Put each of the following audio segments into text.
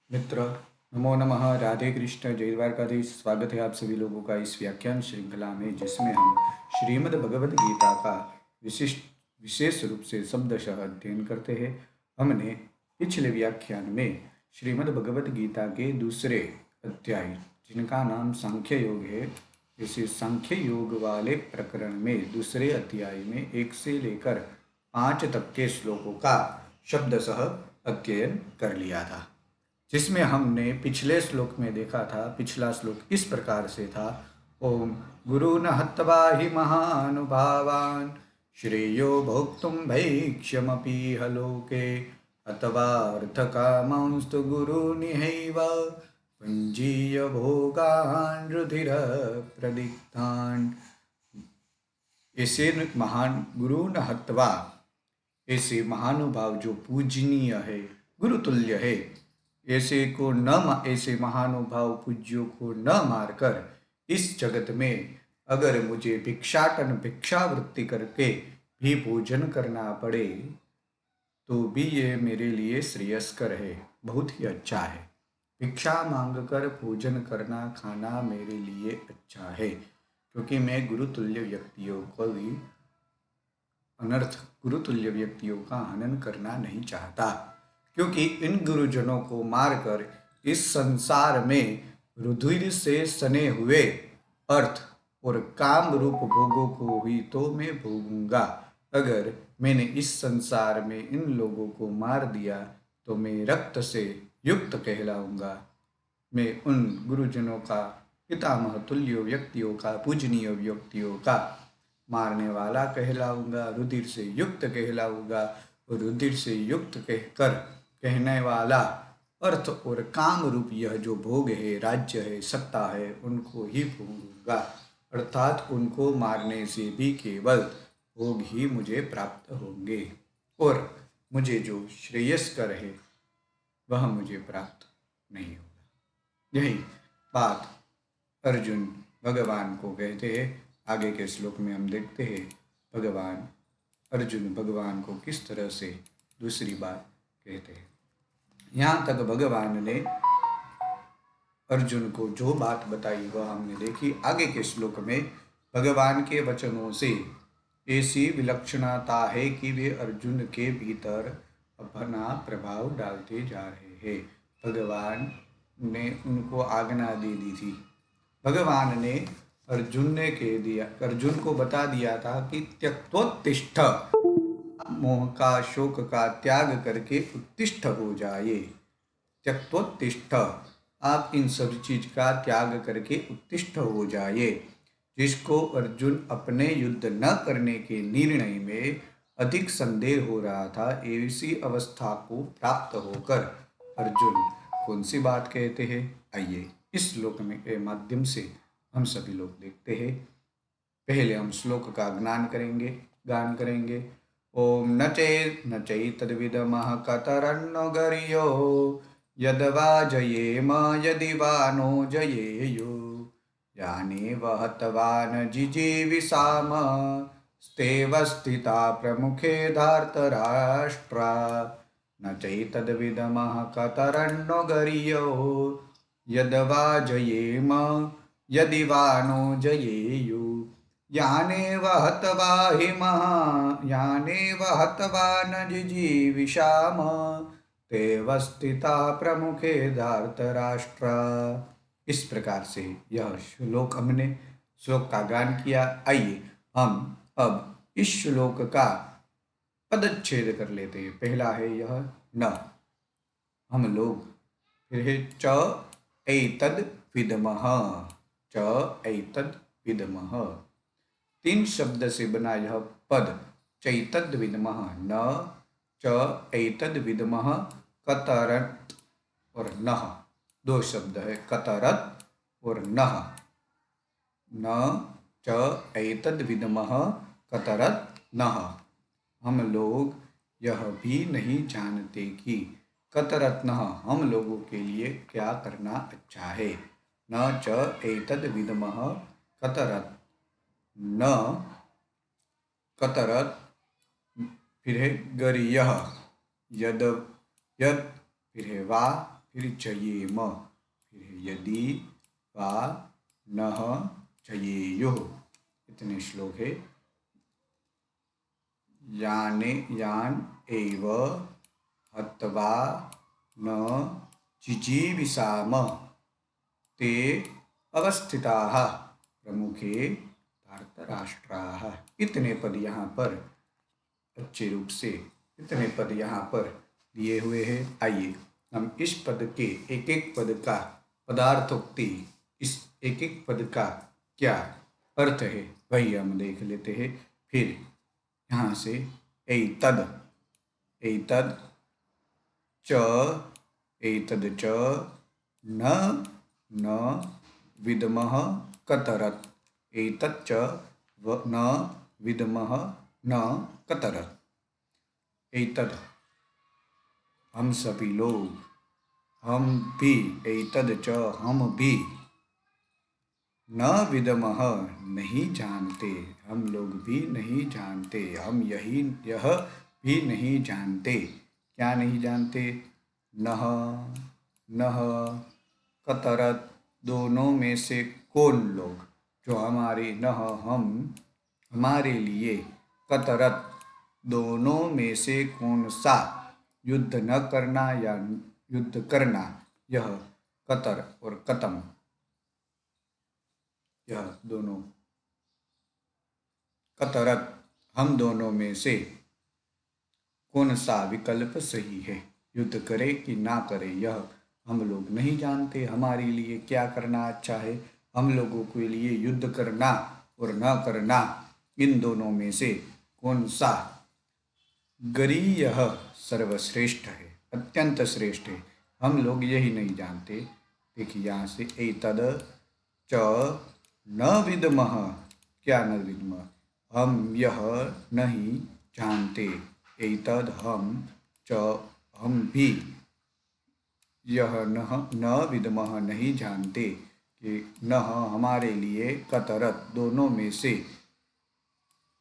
मित्र, नमो नमः। राधे कृष्ण, जय द्वारकाधीश। स्वागत है आप सभी लोगों का इस व्याख्यान श्रृंखला में, जिसमें हम श्रीमद् भगवद गीता का विशेष रूप से शब्दशः अध्ययन करते हैं। हमने पिछले व्याख्यान में श्रीमद् भगवद गीता के दूसरे अध्याय, जिनका नाम सांख्य योग है, इसी सांख्य योग वाले प्रकरण में दूसरे अध्याय में 1 से लेकर 5 तक के श्लोकों का शब्दशः अध्ययन कर लिया था। जिसमें हमने पिछले श्लोक में देखा था, पिछला श्लोक इस प्रकार से था। ओम गुरु न हत्वा हि महानुभावान् श्रेयो भोक्तुं भैक्ष्यमपीह लोके अथवा अर्थकामांस्तु गुरुनिहैव पुञ्जीय भोगान् रुधिर प्रदिक्तान्। ऐसे महान गुरु न हत्वा, ऐसे महानुभाव जो पूजनीय है, गुरुतुल्य है, ऐसे महानुभाव पूज्यों को न मारकर इस जगत में अगर मुझे भिक्षावृत्ति करके भी भोजन करना पड़े तो भी ये मेरे लिए श्रेयस्कर है, बहुत ही अच्छा है। भिक्षा मांगकर भोजन करना, खाना मेरे लिए अच्छा है, क्योंकि मैं गुरुतुल्य व्यक्तियों को भी गुरुतुल्य व्यक्तियों का हनन करना नहीं चाहता, क्योंकि इन गुरुजनों को मारकर इस संसार में रुधिर से सने हुए अर्थ और काम रूप भोगों को ही तो मैं भोगूंगा। अगर मैंने इस संसार में इन लोगों को मार दिया तो मैं रक्त से युक्त कहलाऊंगा। मैं उन गुरुजनों का, पितामह तुल्य व्यक्तियों का, पूजनीय व्यक्तियों का मारने वाला कहलाऊंगा, रुधिर से युक्त कहलाऊंगा। और रुधिर से युक्त कहकर कहने वाला अर्थ और काम रूप यह जो भोग है, राज्य है, सत्ता है, उनको ही भोगूंगा। अर्थात उनको मारने से भी केवल भोग ही मुझे प्राप्त होंगे और मुझे जो श्रेयस्कर है वह मुझे प्राप्त नहीं होगा। यही बात अर्जुन भगवान को कहते हैं। आगे के श्लोक में हम देखते हैं अर्जुन भगवान को किस तरह से दूसरी बात कहते हैं। यहाँ तक भगवान ने अर्जुन को जो बात बताई वह हमने देखी। आगे के श्लोक में भगवान के वचनों से ऐसी विलक्षणता है कि वे अर्जुन के भीतर अपना प्रभाव डालते जा रहे हैं। भगवान ने उनको आज्ञा दे दी थी। भगवान ने अर्जुन को बता दिया था कि त्यक्तोत्तिष्ठ, मोह का, शोक का त्याग करके उत्तिष्ठ हो जाए। त्यक्तोत्तिष्ठ, आप इन सब चीज का त्याग करके उत्तिष्ठ हो जाए। जिसको अर्जुन अपने युद्ध न करने के निर्णय में अधिक संदेह हो रहा था, ऐसी अवस्था को प्राप्त होकर अर्जुन कौन सी बात कहते हैं, आइए इस श्लोक में के माध्यम से हम सभी लोग देखते हैं। पहले हम श्लोक का गान करेंगे। ओम न चैतद्विदमः कतरन्नो गर्यो यद्वा जयेम यदि वा नो जयेयु याने वहत्वा न जिजीविषाम स्तेव स्थिता प्रमुखे धार्तराष्ट्रा। न चैतद्विदमः कतरन्नो गर्यो यद्वा जयेम यदि वा नो जयेयु यानेव हत्वा न जिजीविषाम तेव स्थिता प्रमुखे धार्तराष्ट्रा। इस प्रकार से यह श्लोक का गान किया। आइए हम अब इस श्लोक का पदच्छेद कर लेते हैं। पहला है यह न, हम लोग फिर है च एतद् विद्मः, च एतद् विद्मः, 3 शब्द से बना यह पद चैतद विद्मः, न च एतद विद्मः, कतरत और नः, 2 शब्द है, कतरत और नः। न च एतद विद्मः कतरत नः। हम लोग यह भी नहीं जानते कि कतरत नः, हम लोगों के लिए क्या करना अच्छा है। न च एतद विद्मः कतरत, न कतरत, फिर है गरीयः, यद, फिर है वा, फिर चयेम, फिर यदि वा नः चयेयुः। इतने श्लोक है। याने यान एव हत्वा न जिजीविषाम ते अवस्थिताः प्रमुखे धार्तराष्ट्राः। इतने पद यहाँ पर अच्छे रूप से इतने पद यहाँ पर दिए हुए हैं। आइए हम इस पद के एक एक पद का पदार्थोक्ति, इस एक एक पद का क्या अर्थ है वही हम देख लेते हैं। फिर यहाँ से एतद एतद च एतद च न विद्मः कतरत् एतच्च न विद्मः न कतरत्। एतद हम सभी लोग, हम भी, एतद च हम भी, न विद्मः नहीं जानते, हम लोग भी नहीं जानते, हम यह भी नहीं जानते। क्या नहीं जानते? नह नह कतरत दोनों में से कौन लोग, जो हमारे नह हम हमारे लिए, कतरत दोनों में से कौन सा, युद्ध न करना या युद्ध करना, यह कतर और कतम यह दोनों, कतरत हम दोनों में से कौन सा विकल्प सही है, युद्ध करे कि ना करे, यह हम लोग नहीं जानते। हमारे लिए क्या करना अच्छा है, हम लोगों के लिए युद्ध करना और न करना, इन दोनों में से कौन सा गरीय सर्वश्रेष्ठ है, अत्यंत श्रेष्ठ है, हम लोग यही नहीं जानते। देखिए यहाँ से एतद च न विद्मः, क्या न विद्मः, हम यह नहीं जानते। एतद हम च हम भी, यह न विद्मः नहीं जानते कि न हमारे लिए, कतरत दोनों में से,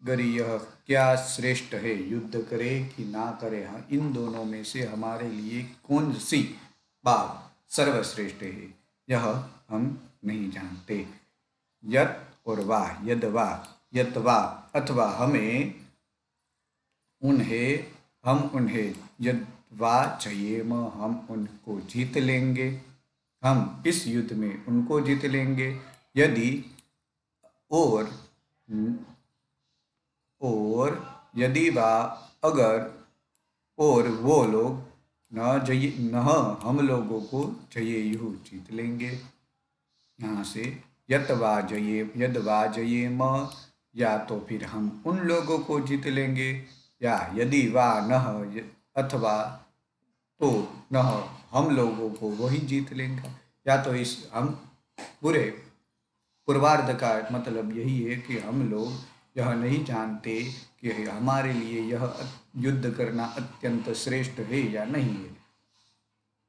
गरीय क्या श्रेष्ठ है, युद्ध करे कि ना करे, इन दोनों में से हमारे लिए कौन सी बात सर्वश्रेष्ठ है, यह हम नहीं जानते। यत और वा, यद वा, यत वा, अथवा हमें उन्हें, हम उन्हें, यद वा चयेम, हम उनको जीत लेंगे, हम इस युद्ध में उनको जीत लेंगे। यदि और यदि वा अगर, और वो लोग न हम लोगों को जयेयुः जीत लेंगे। यहाँ से यद वा जयेम, या तो फिर हम उन लोगों को जीत लेंगे, या यदि वा नह, अथवा तो नह हम लोगों को वही जीत लेंगे। या तो इस हम पूरे पूर्वार्ध का मतलब यही है कि हम लोग यह नहीं जानते कि हमारे लिए यह युद्ध करना अत्यंत श्रेष्ठ है या नहीं है,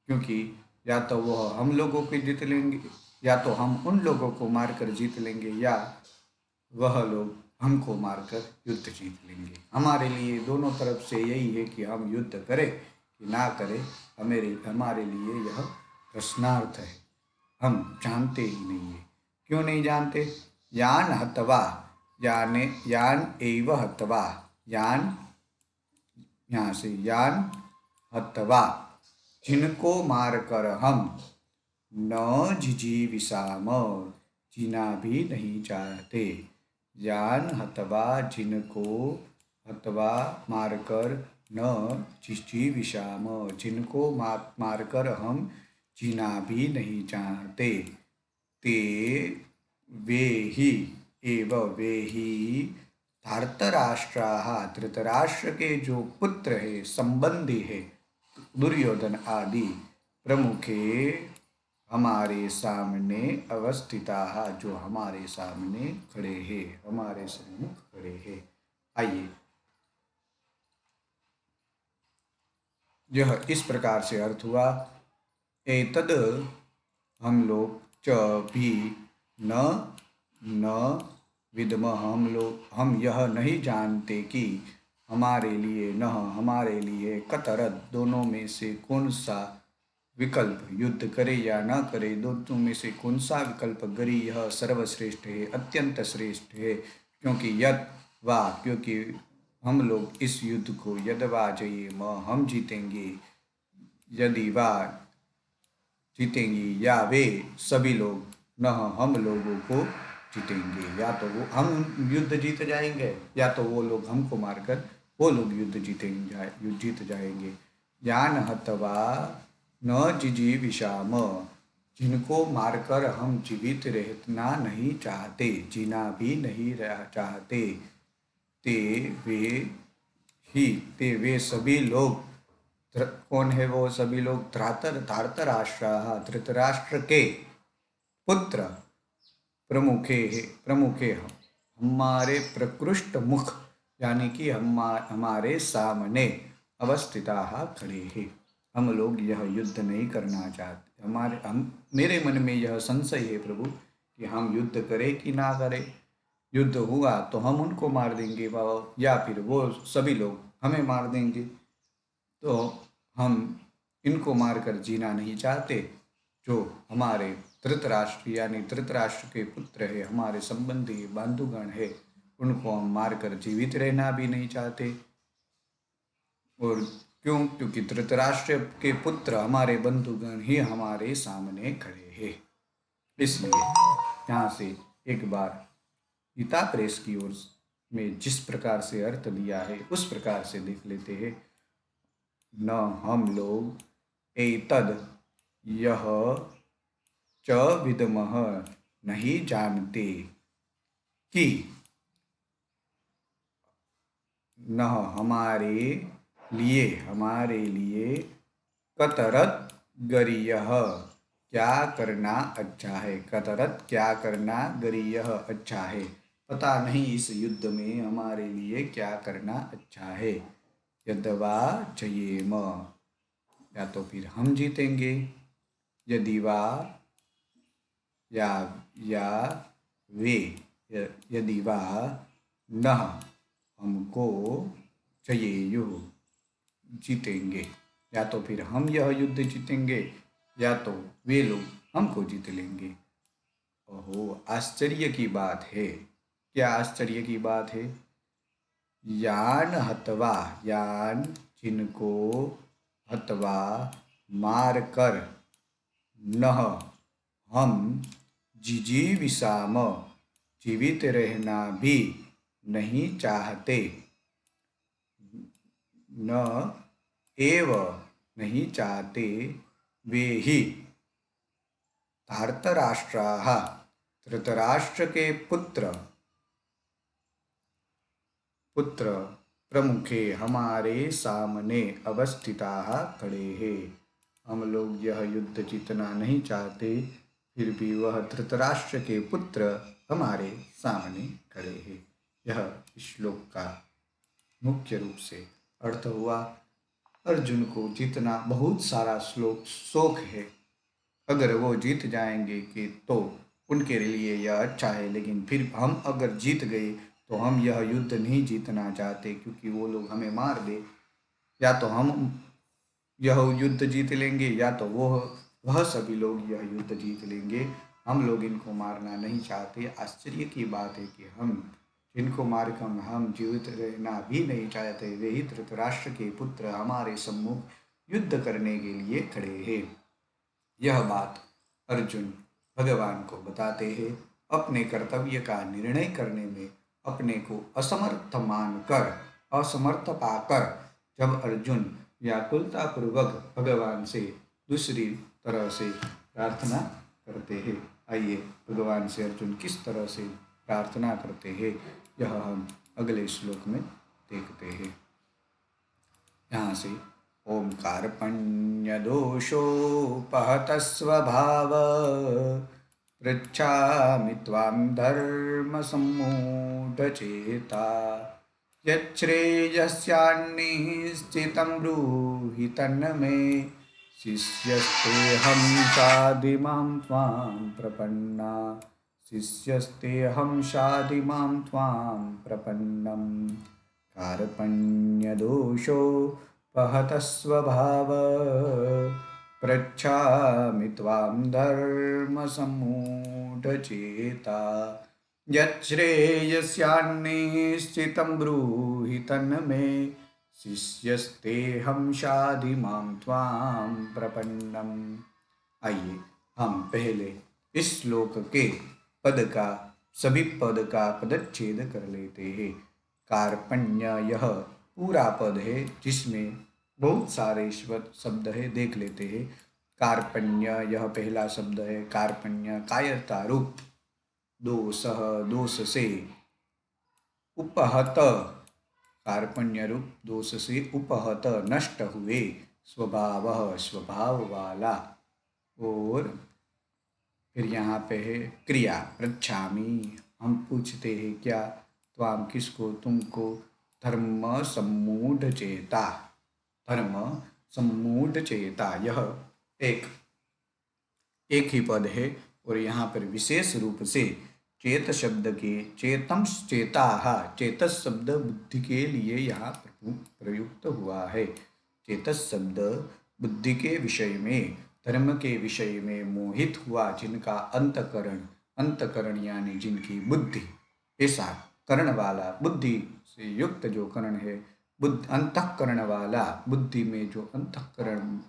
क्योंकि या तो वह हम लोगों को जीत लेंगे, या तो हम उन लोगों को मारकर जीत लेंगे, या वह लोग हमको मारकर युद्ध जीत लेंगे। हमारे लिए दोनों तरफ से यही है कि हम युद्ध करें कि ना करें, हमारे लिए यह प्रश्नार्थ है, हम जानते ही नहीं है। क्यों नहीं जानते? यान हत्वा, यान एव हत्वा, यान यहाँ से यान हत्वा, जिनको मारकर हम न जिजीविषाम, जीना भी नहीं चाहते। यान हत्वा, जिनको हत्वा मारकर, न जिजीविषाम, जिनको मारकर हम जीना भी नहीं चाहते। ते वे ही एव वे ही धार्तराष्ट्राः, धृतराष्ट्र के जो पुत्र है, संबंधी है, दुर्योधन आदि, प्रमुखे हमारे सामने अवस्थिताः, जो हमारे सामने खड़े हैं, हमारे सम्मुख खड़े हैं। आइए यह इस प्रकार से अर्थ हुआ। एतद हम लोग, च भी, न विद्मः हम यह नहीं जानते कि हमारे लिए, न हमारे लिए, कतरत दोनों में से कौन सा विकल्प युद्ध करे या न करे, दोनों में से कौन सा विकल्प गरी यह सर्वश्रेष्ठ है, अत्यंत श्रेष्ठ है। क्योंकि यद वा, क्योंकि हम लोग इस युद्ध को यद वा जयेम, हम जीतेंगे, यदि वा जीतेंगी, या वे सभी लोग न हम लोगों को जीतेंगे, या तो वो हम युद्ध जीत जाएंगे या तो वो लोग हमको मारकर वो लोग युद्ध जीत जाएंगे। यान हतवा न जिजीविषाम, जिनको मारकर हम जीवित रहना नहीं चाहते, जीना भी नहीं चाहते, ते वे ते वे सभी लोग, कौन है वो सभी लोग, धार्तराष्ट्र, धृतराष्ट्र के पुत्र, प्रमुखे हमारे प्रकृष्ट मुख, यानी कि हमारे सामने अवस्थिता खड़े हैं। हम लोग यह युद्ध नहीं करना चाहते, मेरे मन में यह संशय है प्रभु कि हम युद्ध करें कि ना करें। युद्ध हुआ तो हम उनको मार देंगे या फिर वो सभी लोग हमें मार देंगे। तो हम इनको मारकर जीना नहीं चाहते। जो हमारे धृतराष्ट्र यानी धृतराष्ट्र के पुत्र है, हमारे संबंधी बंधुगण है, उनको हम मारकर जीवित रहना भी नहीं चाहते। और क्यों? क्योंकि धृतराष्ट्र के पुत्र हमारे बंधुगण ही हमारे सामने खड़े हैं। इसलिए यहाँ से एक बार गीता प्रेस की ओर में जिस प्रकार से अर्थ दिया है उस प्रकार से देख लेते हैं। न हम लोग एतद यह च विदमः, नहीं जानते कि, न हमारे लिए कतरत गरीयः, क्या करना अच्छा है, कतरत क्या करना, गरीयः अच्छा है, पता नहीं इस युद्ध में हमारे लिए क्या करना अच्छा है। यदवा जयेम, या तो फिर हम जीतेंगे, यदि वा या वे, यदि वा न हमको जयेयु, जीतेंगे, या तो फिर हम यह युद्ध जीतेंगे या तो वे लोग हमको जीत लेंगे। ओहो, आश्चर्य की बात है। क्या आश्चर्य की बात है? यान हतवा, यान जिनको, हतवा मार कर, नह हम, जिजीविषाम जीवित रहना भी नहीं चाहते, न एव नहीं चाहते, वे ही धार्तराष्ट्राः, धृतराष्ट्र के पुत्र प्रमुखे हमारे सामने अवस्थिता खड़े हैं। हम लोग यह युद्ध जीतना नहीं चाहते, फिर भी वह धृतराष्ट्र के पुत्र हमारे सामने खड़े हैं। यह श्लोक का मुख्य रूप से अर्थ हुआ। अर्जुन को जीतना बहुत सारा शौक है। अगर वो जीत जाएंगे कि तो उनके लिए यह अच्छा है, लेकिन फिर हम अगर जीत गए तो हम यह युद्ध नहीं जीतना चाहते, क्योंकि वो लोग हमें मार दे। या तो हम यह युद्ध जीत लेंगे या तो वह सभी लोग यह युद्ध जीत लेंगे। हम लोग इनको मारना नहीं चाहते। आश्चर्य की बात है कि हम जिनको मारकर हम जीवित रहना भी नहीं चाहते, वे ही धृतराष्ट्र के पुत्र हमारे सम्मुख युद्ध करने के लिए खड़े हैं। यह बात अर्जुन भगवान को बताते हैं। अपने कर्तव्य का निर्णय करने में अपने को असमर्थ पाकर जब अर्जुन व्याकुलता पूर्वक भगवान से दूसरी तरह से प्रार्थना करते हैं। आइए भगवान से अर्जुन किस तरह से प्रार्थना करते हैं यह हम अगले श्लोक में देखते हैं। यहाँ से ओम कार्पण्यदोषोपहत स्वभाव, पृच्छामि त्वां धर्मसम्मूढचेता, यच्छ्रेयस्यान्निश्चितं ब्रूहि तन्मे, शिष्यस्तेऽहं शाधिमां त्वां प्रपन्ना, शिष्यस्तेऽहं शाधिमां त्वां प्रपन्नं। कार्पण्यदोषोपहत स्वभाव, पृच्छामि त्वां धर्मसम्मूढचेता यच्छ्रेयस्यान्निश्चितं ब्रूहि तन्मे शिष्यस्तेऽहं शाधि मां त्वां प्रपन्नम्। आइए हम पहले इस श्लोक के पद का सभी पद का पदच्छेद कर लेते हैं। कार्पण्य यह पूरा पद है जिसमें बहुत सारे शब्द है, देख लेते हैं। कार्पण्य यह पहला शब्द है। कार्पण्य कायरता रूप, दोष दोष से, उपहत कार्पण्य रूप दोष से उपहत नष्ट हुए, स्वभाव स्वभाव वाला, और फिर यहाँ पे है क्रिया पृच्छामि, हम पूछते हैं क्या, त्वाम किसको, तुमको, धर्म सम्मूढ़ चेता, धर्म सम्मूढ़ चेता, यह एक ही पद है और यहाँ पर विशेष रूप से चेत शब्द के चेतम चेता, चेतस शब्द बुद्धि के लिए यहाँ प्रयुक्त हुआ है। चेतस शब्द बुद्धि के विषय में, धर्म के विषय में मोहित हुआ जिनका अंतकरण, अंतकरण यानी जिनकी बुद्धि, ऐसा करण वाला, बुद्धि से युक्त जो करण है, बुद्धि अंतःकरण वाला, बुद्धि में जो अंतःकरण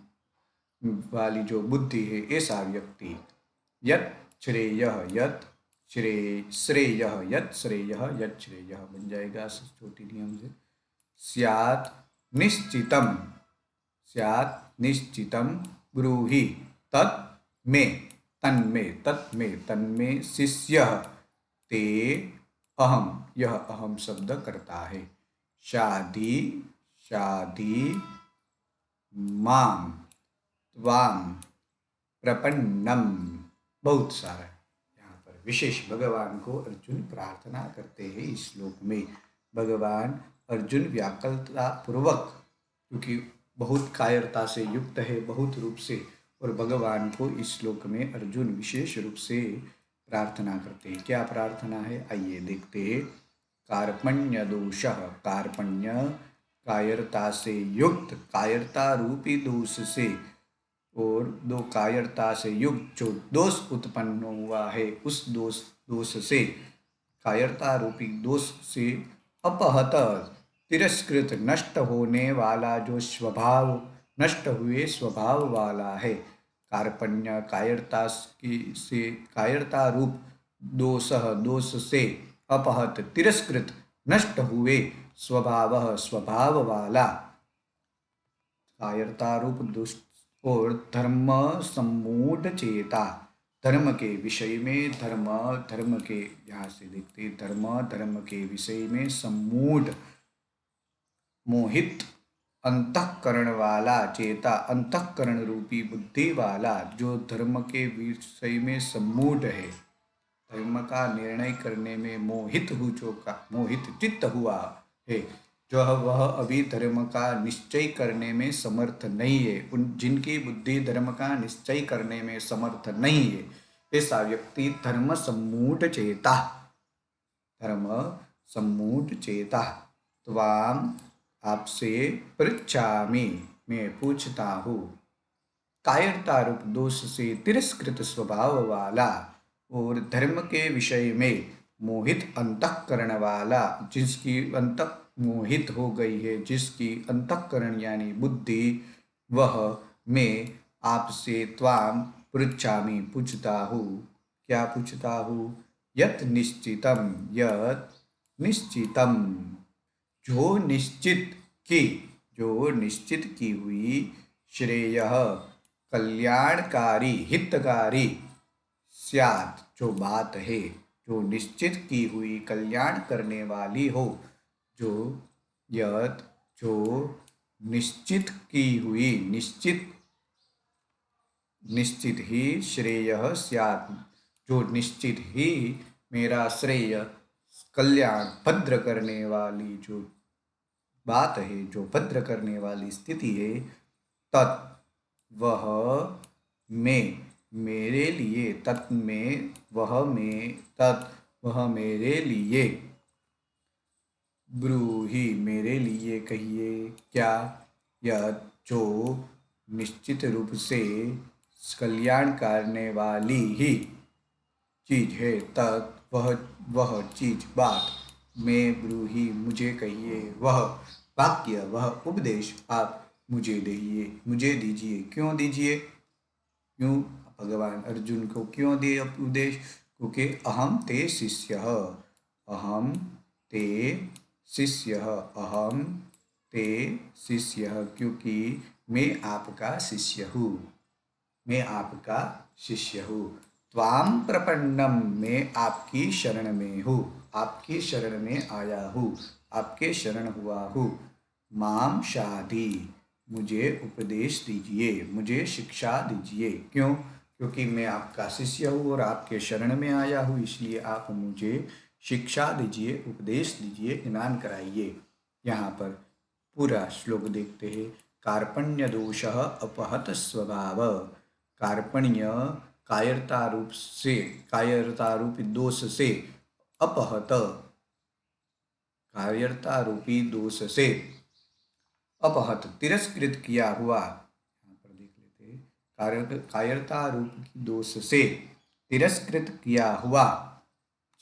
वाली जो बुद्धि है, ऐसा व्यक्ति, यत् श्रेय यत् श्रेय यत् श्रेय यत् श्रेय बन जाएगा छोटी नियम से। स्यात् निश्चितम ब्रूहि तत् मे तन्मे शिष्यः ते अहम, यह अहम शब्द करता है। शादी माम त्वाम प्रपन्नम, बहुत सारा यहाँ पर विशेष भगवान को अर्जुन प्रार्थना करते हैं। इस श्लोक में भगवान अर्जुन व्याकुलता पूर्वक, क्योंकि बहुत कायरता से युक्त है, बहुत रूप से, और भगवान को इस श्लोक में अर्जुन विशेष रूप से प्रार्थना करते हैं। क्या प्रार्थना है, आइए देखते हैं। कार्पण्य दोषः, कार्पण्य कायरता से युक्त, कायरता रूपी दोष से, और दो कायरता से युक्त जो दोष उत्पन्न हुआ है, उस दोष से, कायरता रूपी दोष से अपहत, तिरस्कृत, नष्ट होने वाला, जो स्वभाव, नष्ट हुए स्वभाव वाला है। कार्पण्य कायरता से, कायरता रूप दोष से अपहत, तिरस्कृत, नष्ट हुए, स्वभाव स्वभाव वाला, कायरता रूप दुष्ट, और धर्म सम्मूढ़ चेता, धर्म के विषय में, धर्म के, यहाँ से देखते, धर्म के विषय में सम्मूढ़, मोहित, अंतःकरण वाला, चेता अंतःकरण रूपी बुद्धि वाला, जो धर्म के विषय में सम्मूढ़ है, धर्म का निर्णय करने में मोहित चित्त हुआ है, जो वह अभी धर्म का निश्चय करने में समर्थ नहीं है, उन जिनकी बुद्धि धर्म का निश्चय करने में समर्थ नहीं है, ऐसा व्यक्ति धर्म सम्मूढ़ चेता, त्वाम आपसे पृच्छामि, मैं पूछता हूँ, कायरता रूप दोष से तिरस्कृत स्वभाव वाला, और धर्म के विषय में मोहित अंतःकरण वाला, जिसकी मोहित हो गई है, जिसकी अंतःकरण यानी बुद्धि, वह मैं आपसे त्वाम पृच्छामि पूछता हूँ। क्या पूछता हूँ, यत् निश्चितम, जो निश्चित की हुई, श्रेय कल्याणकारी, हितकारी, स्यात् जो बात है, जो निश्चित की हुई, कल्याण करने वाली हो, जो यत् जो निश्चित की हुई, निश्चित ही, श्रेय स्यात् जो निश्चित ही मेरा श्रेय, कल्याण, भद्र करने वाली जो बात है, जो भद्र करने वाली स्थिति है, तत् वह मैं मेरे लिए, तत् में वह मैं, तत् वह मेरे लिए, ब्रूहि मेरे लिए कहिए, क्या, यत् जो निश्चित रूप से कल्याण करने वाली ही चीज है, तत् वह चीज बात मैं ब्रूहि मुझे कहिए, वह वाक्य वह उपदेश आप मुझे दीजिए। क्यों दीजिए? क्यों भगवान अर्जुन को क्यों दिए उपदेश? क्योंकि अहम ते अहम ते शिष्य, क्योंकि मैं आपका शिष्य हूँ, मैं आपका शिष्य हूँ। त्वाम प्रपन्नम, मैं आपकी शरण में हूँ, आपकी शरण में आया हूँ, आपके शरण हुआ हूँ। माम शाधि, मुझे उपदेश दीजिए, मुझे शिक्षा दीजिए। क्यों? क्योंकि मैं आपका शिष्य हूँ और आपके शरण में आया हूँ, इसलिए आप मुझे शिक्षा दीजिए, उपदेश दीजिए, ज्ञान कराइए। यहाँ पर पूरा श्लोक देखते हैं। कार्पण्य दोष अपहत स्वभाव, कार्पण्य कायरता रूपी दोष से अपहत, कायरता रूपी दोष से अपहत तिरस्कृत किया हुआ, यहाँ पर देख लेते हैं, कायरता रूप की दोष से तिरस्कृत किया हुआ,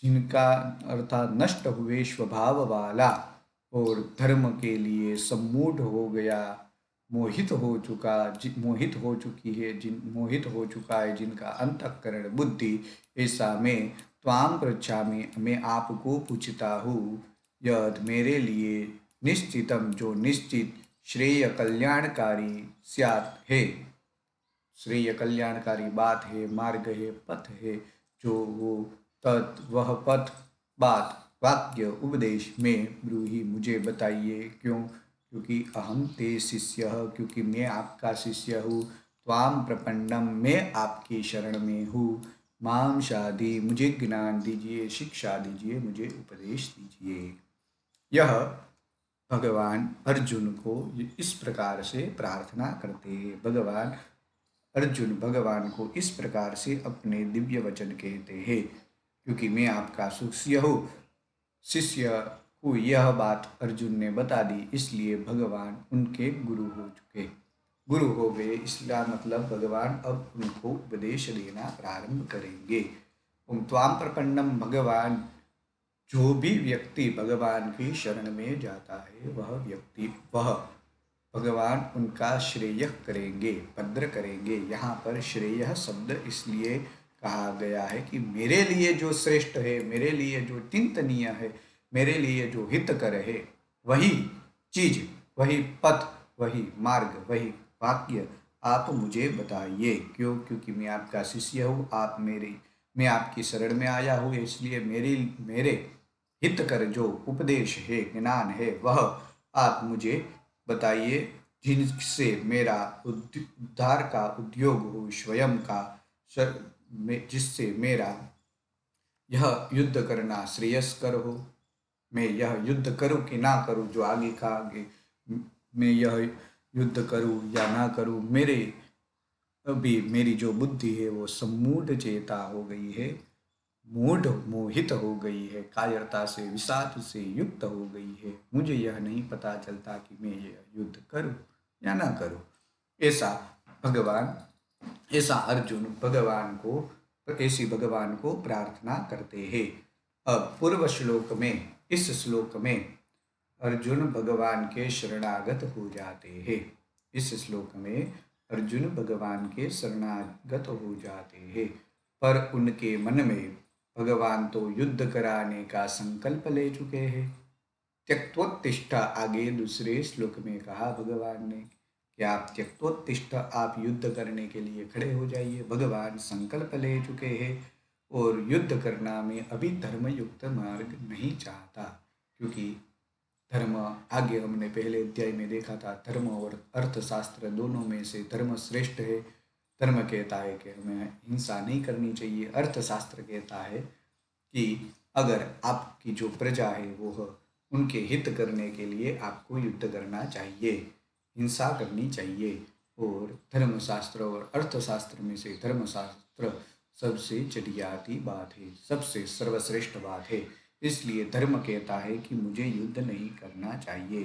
जिनका अर्थात नष्ट हुए स्वभाव वाला और धर्म के लिए सम्मूढ़ हो गया, मोहित हो चुका है जिनका अंतःकरण बुद्धि, ऐसा मैं त्वाम पृच्छामि, मैं आपको पूछता हूँ, यद मेरे लिए निश्चितम, जो निश्चित श्रेय कल्याणकारी स्यात् है, श्रेय कल्याणकारी बात है, मार्ग है, पथ है, जो वो तत् वह पथ, बात, वाक्य, उपदेश में ब्रूहि मुझे बताइए। क्यों? क्योंकि अहम ते शिष्य, क्योंकि मैं आपका शिष्य हूँ। त्वाम प्रपन्नम, मैं आपकी शरण में हूँ। माम शाधि, मुझे ज्ञान दीजिए, शिक्षा दीजिए, मुझे उपदेश दीजिए। यह भगवान अर्जुन को इस प्रकार से प्रार्थना करते हैं। अर्जुन भगवान को इस प्रकार से अपने दिव्य वचन कहते हैं, क्योंकि मैं आपका शिष्य हूँ। शिष्य को यह बात अर्जुन ने बता दी, इसलिए भगवान उनके गुरु हो गए। इसका मतलब भगवान अब उनको उपदेश देना प्रारंभ करेंगे। ओम त्वाम प्रपन्नम, भगवान, जो भी व्यक्ति भगवान की शरण में जाता है वह भगवान उनका श्रेय करेंगे, भद्र करेंगे। यहाँ पर श्रेय शब्द इसलिए कहा गया है कि मेरे लिए जो श्रेष्ठ है, मेरे लिए जो चिंतनीय है, मेरे लिए जो हितकर है, वही चीज, वही पथ, वही मार्ग, वही वाक्य आप मुझे बताइए। क्यों? क्योंकि मैं आपका शिष्य हूँ, मैं आपकी शरण में आया हूँ, इसलिए मेरे हितकर जो उपदेश है, ज्ञान है, वह आप मुझे बताइए, जिनसे मेरा उद्धार का उद्योग हो, स्वयं का, जिससे मेरा यह युद्ध करना श्रेयस्कर हो। मैं यह युद्ध करूं कि ना करूं, जो आगे का आगे, मैं यह युद्ध करूं या ना करूं, अभी मेरी जो बुद्धि है वो सम्मूढ़ चेता हो गई है, मोहित हो गई है, कायरता से, विषाद से युक्त हो गई है। मुझे यह नहीं पता चलता कि मैं यह युद्ध करूं या ना करूं। ऐसा भगवान ऐसा अर्जुन ऐसी भगवान को प्रार्थना करते हैं। अब इस श्लोक में अर्जुन भगवान के शरणागत हो जाते हैं। इस श्लोक में अर्जुन भगवान के शरणागत हो जाते हैं, पर उनके मन में भगवान तो युद्ध कराने का संकल्प ले चुके हैं। त्यक्तोत्तिष्ठ, आगे दूसरे श्लोक में कहा भगवान ने कि आप त्यक्तोत्तिष्ठ, आप युद्ध करने के लिए खड़े हो जाइए। भगवान संकल्प ले चुके हैं और युद्ध करना में अभी धर्मयुक्त मार्ग नहीं चाहता, क्योंकि धर्म, आगे हमने पहले अध्याय में देखा था, धर्म और अर्थशास्त्र दोनों में से धर्म श्रेष्ठ है। धर्म कहता है कि हमें हिंसा नहीं करनी चाहिए, अर्थशास्त्र कहता है कि अगर आपकी जो प्रजा है वो उनके हित करने के लिए आपको युद्ध करना चाहिए, हिंसा करनी चाहिए। और धर्मशास्त्र और अर्थशास्त्र में से धर्मशास्त्र सबसे चटियाती बात है, सबसे सर्वश्रेष्ठ बात है। इसलिए धर्म कहता है कि मुझे युद्ध नहीं करना चाहिए,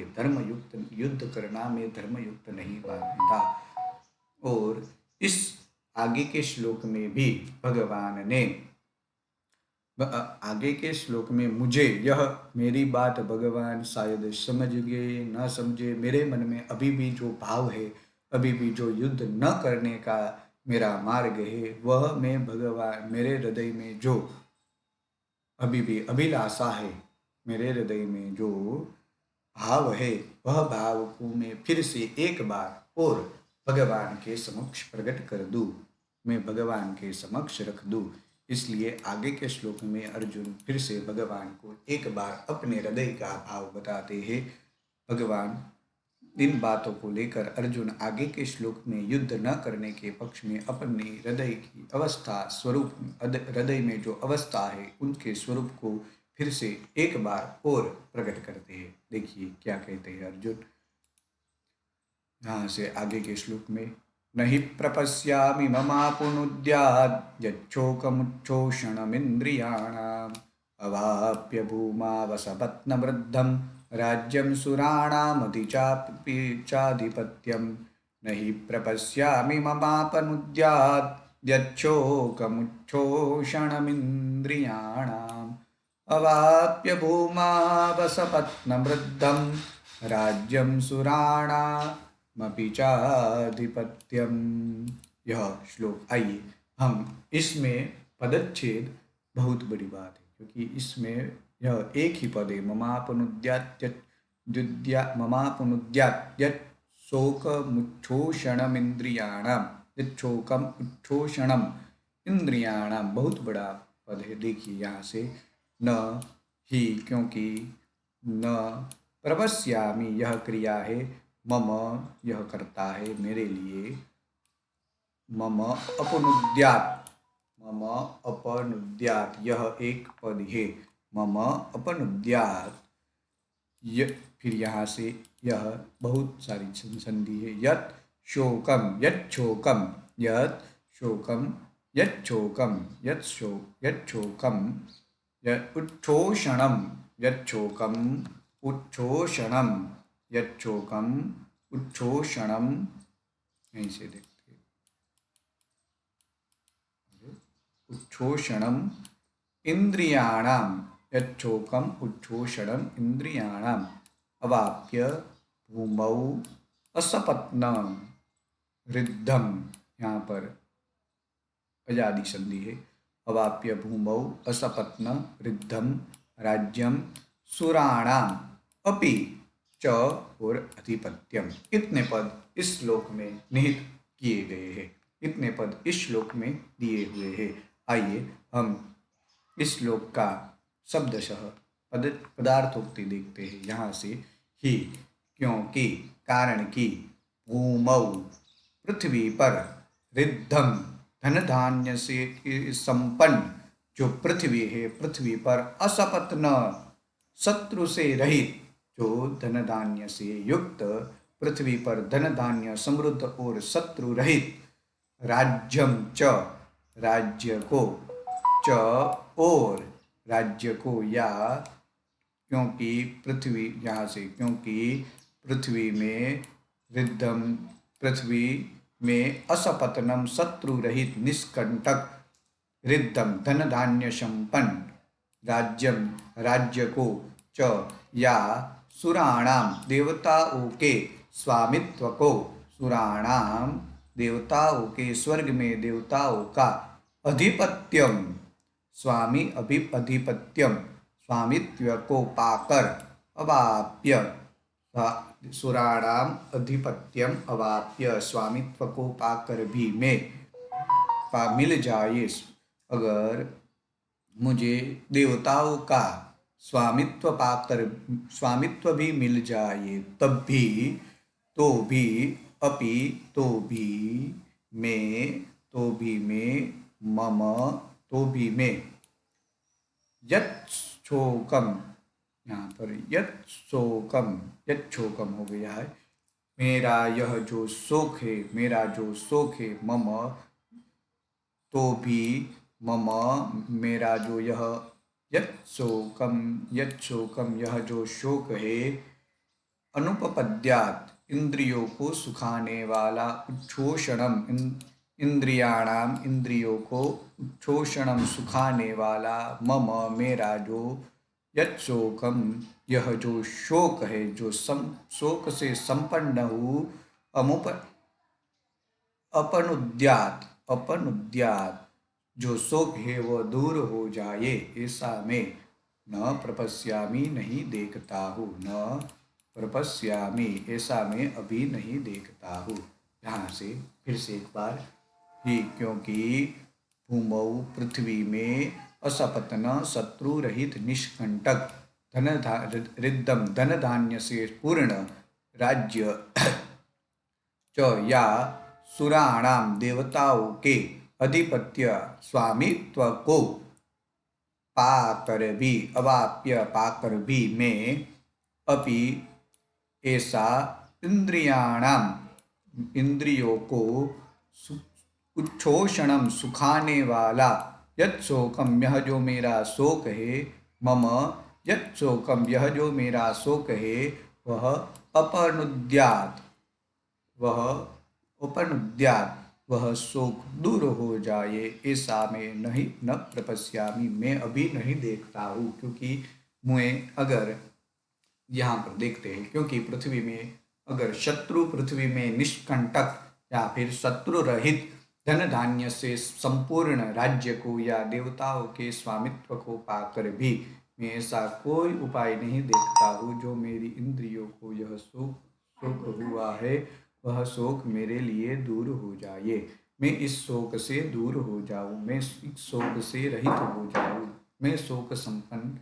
युद्ध करना में धर्मयुक्त नहीं मानता। और इस आगे के श्लोक में भी भगवान ने आगे के श्लोक में मुझे यह मेरी बात भगवान शायद समझ गए न समझे, मेरे मन में अभी भी जो भाव है, अभी भी जो युद्ध न करने का मेरा मार्ग है, वह मैं भगवान मेरे हृदय में जो अभी भी अभिलाषा है, मेरे हृदय में जो भाव है, वह भाव को मैं फिर से एक बार और भगवान के समक्ष प्रकट कर दूं, मैं भगवान के समक्ष रख दूं। इसलिए आगे के श्लोक में अर्जुन फिर से भगवान को एक बार अपने हृदय का भाव बताते हैं। भगवान इन बातों को लेकर अर्जुन आगे के श्लोक में युद्ध न करने के पक्ष में अपने हृदय की अवस्था स्वरूप, हृदय में जो अवस्था है उनके स्वरूप को फिर से एक बार और प्रकट करते हैं। देखिए क्या कहते हैं अर्जुन यहाँ से आगे के श्लोक में। नहि प्रपश्यामि ममापुनुद्यात् यच्छोकमुच्छोषणमिन्द्रियाणाम् अवाप्य भूमावसपत्नवृद्धं राज्यं सुराणामधिचापि चाधिपत्यं। नहि प्रपश्यामि ममापनुद्यात् यच्छोकमुच्छोषणमिन्द्रियाणाम् अवाप्य भूमावसपत्नवृद्धं राज्यं सुराणामपि चाधिपत्यम। यह श्लोक, आइए हम इसमें पदच्छेद बहुत बड़ी बात है, क्योंकि इसमें यह एक ही पद है, ममापनुद्यात् शोकमुच्छोषणम इंद्रियाणाम, यच्छोकम उच्छोषणम इंद्रियाणाम, बहुत बड़ा पद है। देखिए यहाँ से न ही, क्योंकि न प्रपश्यामि यह क्रिया है, मम यह करता है मेरे लिए, मम अपनुद्यात् यह एक पद है, मम अपनुद्यात् फिर यहाँ से यह बहुत सारी संधि है, यत् शोकम यच्छोकम, यत् शोकम यच्छोकम, यच्छोकम उच्छोषणम, यच्छोकम उच्छोषणम, यच्छोकम उच्छोषणम, यहीं से देखते हैं, उच्छोषणम इंद्रियाणाम, यच्छोकम उच्छोषणम इंद्रियाणाम अवाप्य भूमौ असपत्नम रिद्धम, यहाँ पर अजादि संधि है, अवाप्य भूमौ असपत्न रिद्धम राज्यम सुराणाम अपि च और अधिपत्यम। इतने पद इस श्लोक में निहित किए गए हैं, इतने पद इस श्लोक में दिए हुए हैं। आइए हम इस श्लोक का शब्दशः पदार्थोक्ति देखते हैं। यहाँ से ही, क्योंकि, कारण की, भूमौ पृथ्वी पर, रिद्धम धन धान्य से संपन्न जो पृथ्वी है, पृथ्वी पर असपत्न शत्रु से रहित, जो धन धान्य से युक्त पृथ्वी पर धन धान्य समृद्ध और शत्रु रहित, राज्यम च राज्य को, च और राज्य को, या क्योंकि पृथ्वी, यहाँ से क्योंकि पृथ्वी में रिद्धम, पृथ्वी में असपतनम शत्रु रहित निष्कंटक, रिद्धम धन धान्य संपन्न, राज्यम राज्य को, च या सुराणाम देवताओं के स्वामित्व को, सुराणाम देवताओं के, स्वर्ग में देवताओं का अधिपत्यम, स्वामी अधिपत्यम स्वामित्व को पाकर, अवाप्य सुराणाम अधिपत्यम अवाप्य स्वामित्व को पाकर भी मैं मिल जाए, अगर मुझे देवताओं का स्वामित्व पाकर स्वामित्व भी मिल जाए, तब भी, तो भी, अपि तो भी मैं, मम तो भी मैं, यच्छोकम, यहाँ पर यच्छोकम हो गया है, मेरा यह जो शोक है, मेरा जो शोक है, मम तो भी, मम मेरा जो यह यच्छोकम यह जो शोक है, अनुपपद्यात् इंद्रियों को सुखाने वाला उच्छोषणम इंद्रियाणाम इंद्रियों को उच्छोषणम सुखाने वाला मम मेरा जो यच्छोकम यह जो शोक है जो शोक से संपन्न हूँ अमुप अपनुद्यात अपनुद्यात जो शोक है वह दूर हो जाए ऐसा मैं न प्रपश्यामी नहीं देखता हूँ न प्रपश्यामी ऐसा मैं अभी नहीं देखता हूँ। यहाँ से फिर से एक बार ही क्योंकि भूमौ पृथ्वी में असपतन शत्रु रहित निष्कंटक धन रिद्धम धन धान्य से पूर्ण राज्य च या सुराणाम देवताओं के अधिपत्य स्वामित्व को पाकर भी अवाप्य पाकर भी मैं अपि ऐसा इंद्रियाणाम इंद्रियों को उच्छोषणम सुखाने वाला यत् शोकम यह जो मेरा शोक है मम यत् शोकम यह जो मेरा शोक है वह अपनुद्यात वह उपनुद्यात वह शोक दूर हो जाए ऐसा मैं नहीं न प्रपश्यामी मैं अभी नहीं देखता हूँ। क्योंकि मैं अगर यहाँ पर देखते हैं क्योंकि पृथ्वी में अगर शत्रु पृथ्वी में निष्कंटक या फिर शत्रु रहित धन धान्य से संपूर्ण राज्य को या देवताओं के स्वामित्व को पाकर भी मैं ऐसा कोई उपाय नहीं देखता हूँ जो मेरी इंद्रियों को यह शोक हुआ है वह शोक मेरे लिए दूर हो जाए, मैं इस शोक से दूर हो जाऊं, मैं इस शोक से रहित हो जाऊं, मैं शोक संपन्न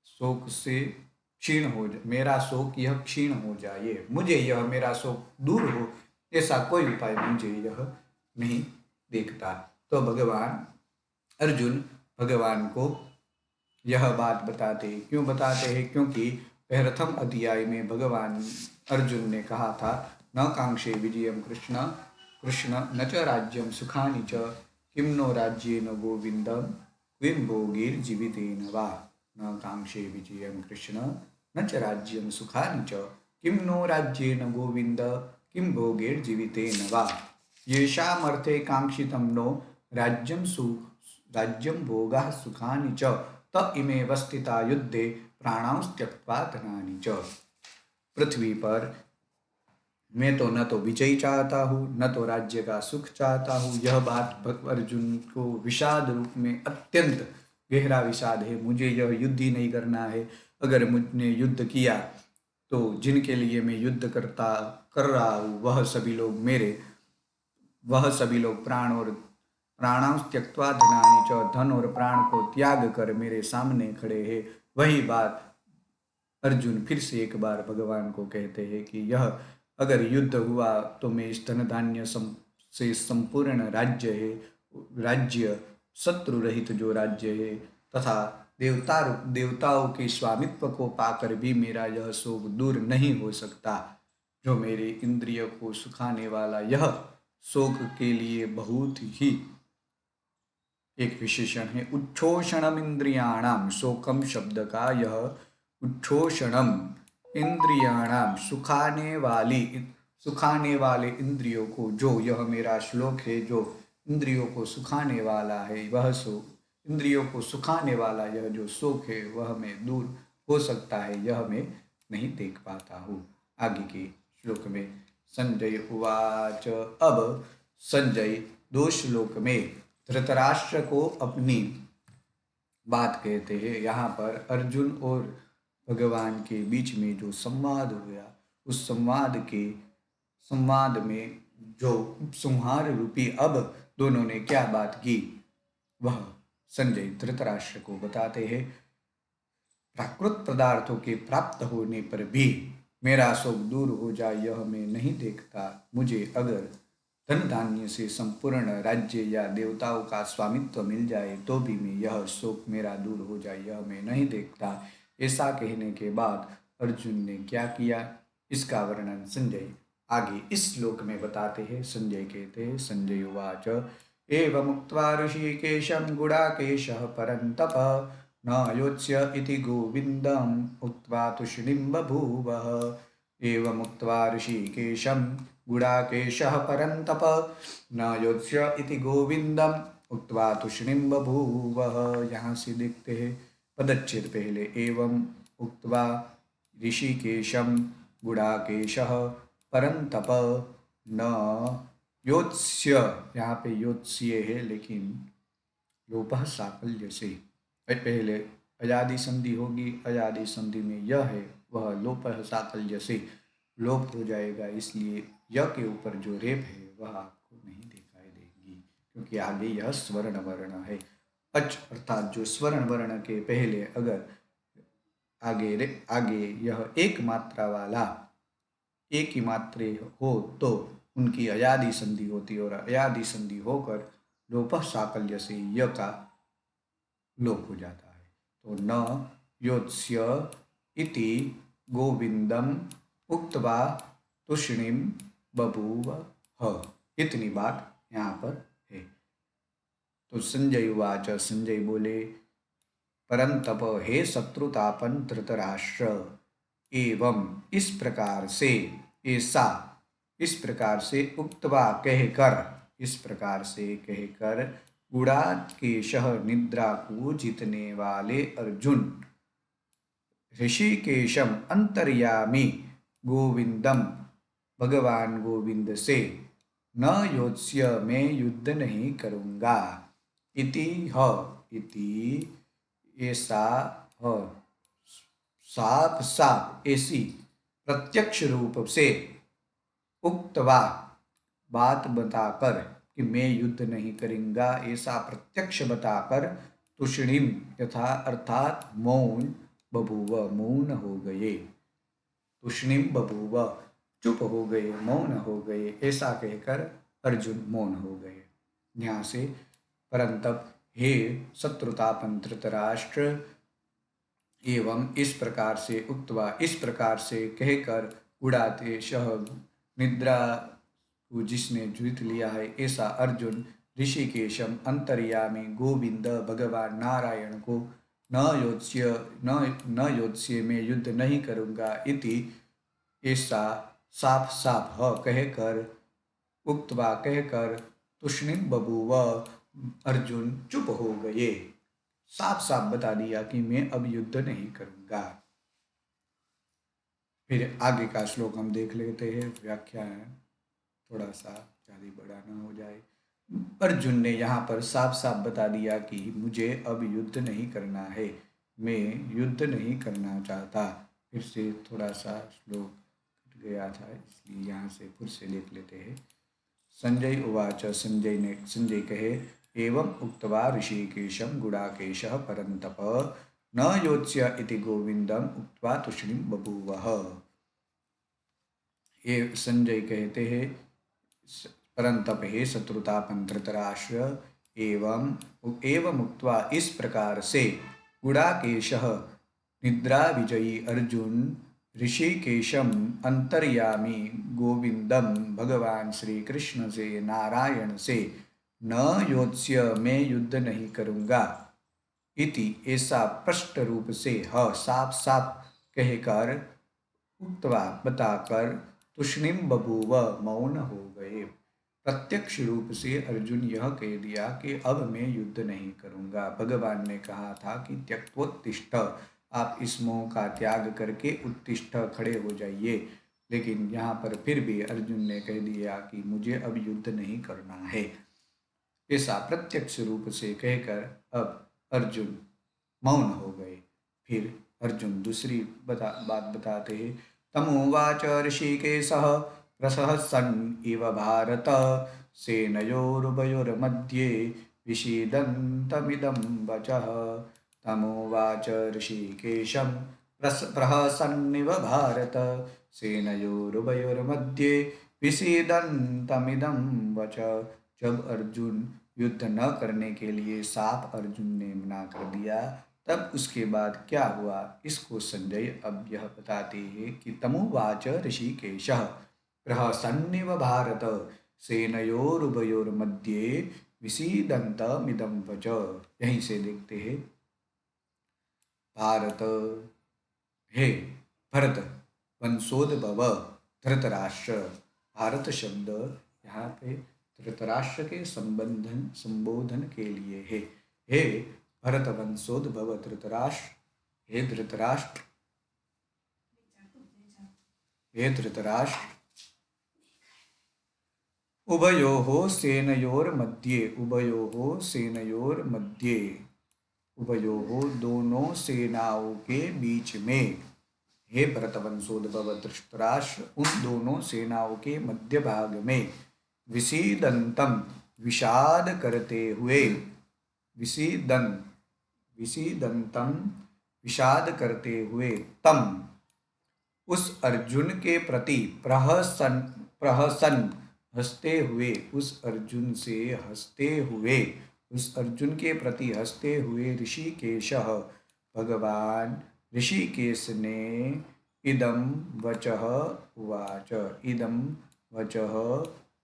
शोक से क्षीण हो जाए, मेरा शोक यह क्षीण हो जाए, मुझे यह मेरा शोक दूर हो ऐसा कोई उपाय मुझे यह नहीं देखता। तो भगवान अर्जुन भगवान को यह बात बताते हैं। क्यों बताते हैं? क्योंकि प्रथम अध्याय में भगवान अर्जुन ने कहा था न कांक्षे विजयम कृष्ण कृष्ण न च राज्यम सुखानि च किम नो राज्येन गोविंदम क्वीं भोगैर्जीवितेन वा। न कांक्षे विजयम कृष्ण न च राज्यम सुखानि च किम नो राज्येन गोविंद किं भोगैर्जीवितेन वा। येषामर्थे कांक्षितं नो राज्यम भोगाः सुखानि च त इमे स्थिता युद्धे प्राणांस त्यक्त्वा धनानि च। पृथ्वी पर मैं तो न तो विजय चाहता हूँ न तो राज्य का सुख चाहता हूँ। यह बात अर्जुन को विषाद रूप में अत्यंत गहरा विषाद है। मुझे यह युद्ध ही नहीं करना है। अगर मुझने युद्ध किया तो जिनके लिए मैं युद्ध कर रहा हूँ वह सभी लोग प्राणांश त्यक्त्वा धनानि च धन और प्राण को त्याग कर मेरे सामने खड़े हैं। वही बात अर्जुन फिर से एक बार भगवान को कहते हैं कि यह अगर युद्ध हुआ तो मैं इस धन धान्य से संपूर्ण राज्य शत्रु रहित जो राज्य है तथा देवताओं के स्वामित्व को पाकर भी मेरा यह शोक दूर नहीं हो सकता। जो मेरे इंद्रिय को सुखाने वाला यह शोक के लिए बहुत ही एक विशेषण है। उच्छोषणम इंद्रियाणाम शोकम शब्द का यह उच्छोषणम इंद्रियाणाम सुखाने वाले इंद्रियों को जो यह मेरा श्लोक है जो इंद्रियों को सुखाने वाला है वह शोक इंद्रियों को सुखाने वाला यह जो शोक है वह मैं दूर हो सकता है यह मैं नहीं देख पाता हूँ। आगे के श्लोक में संजय उवाच। अब संजय 2 श्लोक में धृतराष्ट्र को अपनी बात कहते हैं। यहाँ पर अर्जुन और भगवान के बीच में जो संवाद हुआ उस संवाद में जो उपसंहार रूपी अब दोनों ने क्या बात की वह संजय धृतराष्ट्र को बताते हैं। प्राकृत पदार्थों के प्राप्त होने पर भी मेरा शोक दूर हो जाए यह मैं नहीं देखता। मुझे अगर धन धान्य से संपूर्ण राज्य या देवताओं का स्वामित्व मिल जाए तो भी मैं यह शोक मेरा दूर हो जाए यह मैं नहीं देखता। ऐसा कहने के बाद अर्जुन ने क्या किया इसका वर्णन संजय आगे इस श्लोक में बताते हैं। संजय कहते हैं संजय उवाच एवमुक्त्वा ऋषिकेशं गुडाकेशः परन्तप न योत्स्य इति गोविन्दम् उक्त्वा तूष्णीं बभूवः। एवमुक्त्वा ऋषिकेशं गुडाकेशः परन्तप न योत्स्य इति गोविंदम उक्त्वा तूष्णीं बभूवः। यहाँ से देखते हैं पदच्छेद पहले, एवं उक्त्वा ऋषिकेशं गुडाकेशः परन्तप न योत्स्य, यहाँ पे योत्स्य है लेकिन लोपः साकल्य से, पहले अजादि संधि होगी, अजादि संधि में यह है वह लोपः साकल्य से लोप हो जाएगा, इसलिए य के ऊपर जो रेप है वह आपको नहीं दिखाई देगी, क्योंकि आगे यह स्वर्ण वर्ण है। अच अर्थात जो स्वर्ण वर्ण के पहले अगर आगे यह एक मात्रा वाला एक ही मात्रे हो तो उनकी अयादि संधि होती है, और अयादि संधि होकर लोपः साकल्य से य का लोप हो जाता है। तो न योत्स्य इति गोविंदम उक्त्वा तूष्णीं बभूव, इतनी बात यहाँ पर है। तो संजय उवाच, संजय बोले, परंतप हे शत्रुतापन धृतराष्ट्र, एवं इस प्रकार से, ऐसा इस प्रकार से, उक्त्वा कहकर, इस प्रकार से कहकर, गुडाकेशः निद्रा को जीतने वाले अर्जुन, ऋषिकेशम अंतर्यामी गोविंदम भगवान गोविंद से, न योत्स्य मैं युद्ध नहीं करूँगा, इति ह, इति ऐसा ह, साफ साफ ऐसी प्रत्यक्ष रूप से, उक्तवा बात बताकर कि मैं युद्ध नहीं करूँगा, ऐसा प्रत्यक्ष बताकर, तूष्णीम यथा अर्थात मौन, बभूव मौन हो गए, तूष्णीम बभूव चुप हो गए, मौन हो गए, ऐसा कहकर अर्जुन मौन हो गए। यहाँ से परंतप हे शत्रुतापन धृतराष्ट्र, एवं इस प्रकार से, उक्त्वा इस प्रकार से कहकर, गुडाकेशः निद्रा को जिसने जीत लिया है ऐसा अर्जुन, ऋषिकेशम अंतर्यामी गोविंद भगवान नारायण को, न योत्स्य में युद्ध नहीं करूँगा, इति ऐसा साफ साफ ह कहकर, उक्त्वा कहकर, तूष्णीं बभूव अर्जुन चुप हो गए, साफ साफ बता दिया कि मैं अब युद्ध नहीं करूँगा। फिर आगे का श्लोक हम देख लेते हैं, व्याख्या है, थोड़ा सा ज़्यादा बड़ा ना हो जाए। अर्जुन ने यहाँ पर साफ साफ बता दिया कि मुझे अब युद्ध नहीं करना है, मैं युद्ध नहीं करना चाहता। फिर से थोड़ा सा श्लोक कट गया था, इसलिए यहाँ से फिर से देख लेते हैं। संजय उवाच, संजय कहे, एवं उक्त्वा ऋषिकेशं गुडाकेशः परन्तप न योत्स्य इति गोविंदम उक्त्वा तूष्णीं बभूवः। ये संजय कहते हैं, परंतप हे शत्रुतापन धृतराष्ट्र, एवं उक्त्वा इस प्रकार से, गुडाकेशः निद्रा विजयी अर्जुन, ऋषिकेशम अंतर्यामी गोविंदम भगवान श्री कृष्ण से, नारायण से, न योत्स्य मैं युद्ध नहीं करूँगा, इति ऐसा स्पष्ट रूप से, ह साफ साफ कहकर, उक्त्वा बताकर, तूष्णीं बभूव मौन हो गए। प्रत्यक्ष रूप से अर्जुन यह कह दिया कि अब मैं युद्ध नहीं करूँगा। भगवान ने कहा था कि त्यक्त्वोत्तिष्ठ, आप इस मोह का त्याग करके उत्तिष्ठ खड़े हो जाइए, लेकिन यहाँ पर फिर भी अर्जुन ने कह दिया कि मुझे अब युद्ध नहीं करना है। ऐसा प्रत्यक्ष रूप से कहकर अब अर्जुन मौन हो गए। फिर अर्जुन दूसरी बात बताते हैं। तमुवाच ऋषिकेशः प्रसहसन् इव भारत, सेनयोरुभयोर्मध्ये विषीदन्तमिदं वचः। तमुवाच ऋषिकेशं प्रहसन्निव भारत, सेनयोरुभयोर्मध्ये विषीदन्तमिदं वचः। जब अर्जुन युद्ध न करने के लिए साफ अर्जुन ने मना कर दिया, तब उसके बाद क्या हुआ, इसको संजय अब यह बताते हैं कि तमुवाच ऋषिकेशः प्रहसन्निव भारत, सेनयोरुभयोर्मध्ये विषीदन्तमिदं वच। यहीं से देखते हैं, भारत, हे भरत, वंशोद्भव धृतराष्ट्र। भारत शब्द यहाँ पे धृतराष्ट्र के संबोधन के लिए है। हे भरत वंशोद्भव धृतराष्ट्र, हे धृतराष्ट्र, हे धृतराष्ट्र, उभयोः सेनयोर्मध्ये, उभयोः सेनयोर्मध्ये, उभयोः दोनों सेनाओं के बीच में। हे भरतवंशोद्भव धृतराष्ट्र, उन दोनों सेनाओं के मध्य भाग में। विषीदंतम, विषाद करते हुए, विषीदंतम विषाद करते हुए, तम उस अर्जुन के प्रति, प्रहसन हंसते हुए, उस अर्जुन से हंसते हुए, उस अर्जुन के प्रति हंसते हुए ऋषिकेशः, भगवान ऋषिकेश ने इदम वचः उवाच, इदम वचः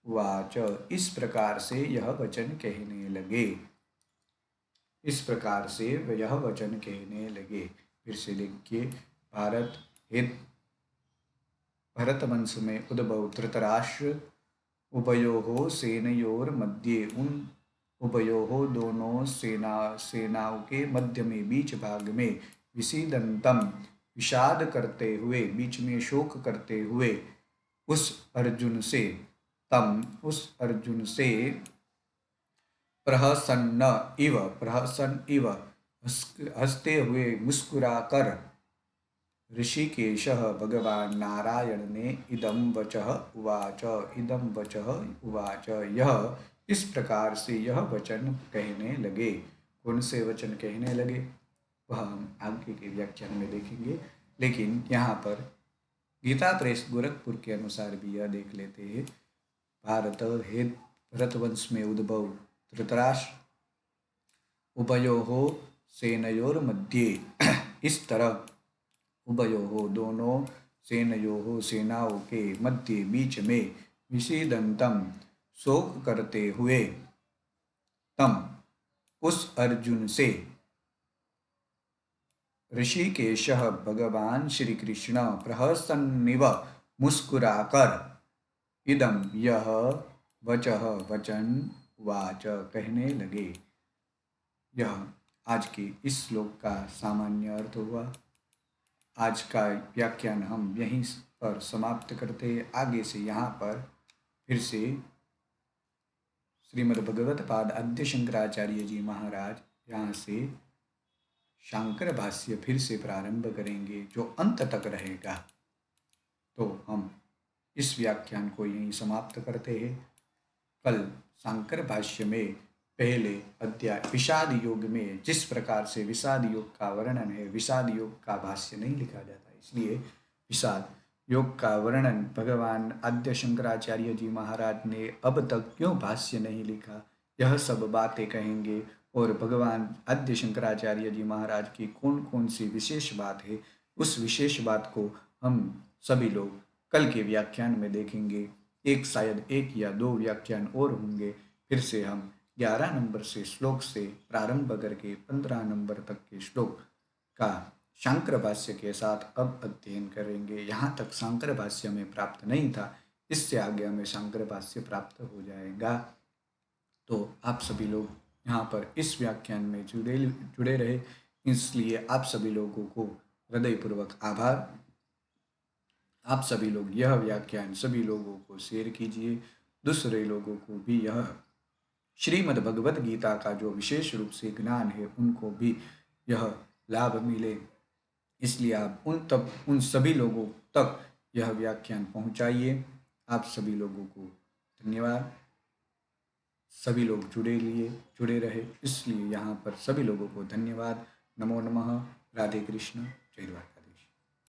उवाच, इस प्रकार से यह वचन कहने लगे, इस प्रकार से यह वचन कहने लगे। फिर से देखिए, भरत वंश में उद्भव धृतराष्ट्र, उभयोः सेनयोर्मध्ये, उन उभयोः दोनों सेनाओं के मध्य में, बीच भाग में। विषीदंतम विषाद करते हुए, बीच में शोक करते हुए, उस अर्जुन से, तम उस अर्जुन से, प्रहसन इव हंसते हुए, मुस्कुराकर, ऋषिकेशः भगवान नारायण ने इदम वचः उवाच, इदम वचः उवाच, यह इस प्रकार से यह वचन कहने लगे। कौन से वचन कहने लगे वह हम आगे के व्याख्यान में देखेंगे, लेकिन यहाँ पर गीता प्रेस गोरखपुर के अनुसार भी यह देख लेते हैं। भारत हे भरतवंश में उद्भव धृतराष्ट्र, उभयोः सेनयोर्मध्ये, इस तरह उभयोः दोनों सेनयोः सेनाओं के मध्य, बीच में। विषीदंतम शोक करते हुए, तम उस अर्जुन से, ऋषिकेशः भगवान श्री कृष्ण, प्रहसन्निव मुस्कुराकर, इदम यह वचः वचन, वाच कहने लगे। यह आज के इस श्लोक का सामान्य अर्थ हुआ। आज का व्याख्यान हम यहीं पर समाप्त करते हैं। आगे से यहाँ पर फिर से श्रीमद् भगवत पाद आद्य शंकराचार्य जी महाराज यहाँ से शांकर भाष्य फिर से प्रारंभ करेंगे, जो अंत तक रहेगा। तो हम इस व्याख्यान को यहीं समाप्त करते हैं। कल शांकर भाष्य में पहले अध्याय विषाद योग में जिस प्रकार से विषाद योग का वर्णन है, विषाद योग का भाष्य नहीं लिखा जाता, इसलिए विषाद योग का वर्णन भगवान आद्य शंकराचार्य जी महाराज ने अब तक क्यों भाष्य नहीं लिखा, यह सब बातें कहेंगे। और भगवान आद्य शंकराचार्य जी महाराज की कौन कौन सी विशेष बात है, उस विशेष बात को हम सभी लोग कल के व्याख्यान में देखेंगे। शायद एक या दो व्याख्यान और होंगे। फिर से हम 11 नंबर से श्लोक से प्रारंभ करके 15 नंबर तक के श्लोक का शांकर भाष्य के साथ अब अध्ययन करेंगे। यहाँ तक शांकर भाष्य में प्राप्त नहीं था, इससे आगे हमें शांकर भाष्य प्राप्त हो जाएगा। तो आप सभी लोग यहाँ पर इस व्याख्यान में जुड़े रहे, इसलिए आप सभी लोगों को हृदयपूर्वक आभार। आप सभी लोग यह व्याख्यान सभी लोगों को शेयर कीजिए, दूसरे लोगों को भी यह श्रीमद् भगवत गीता का जो विशेष रूप से ज्ञान है उनको भी यह लाभ मिले, इसलिए आप उन सभी लोगों तक यह व्याख्यान पहुंचाइए। आप सभी लोगों को धन्यवाद। सभी लोग जुड़े रहे, इसलिए यहाँ पर सभी लोगों को धन्यवाद। नमो नमः। राधे कृष्ण। जय द्वारका।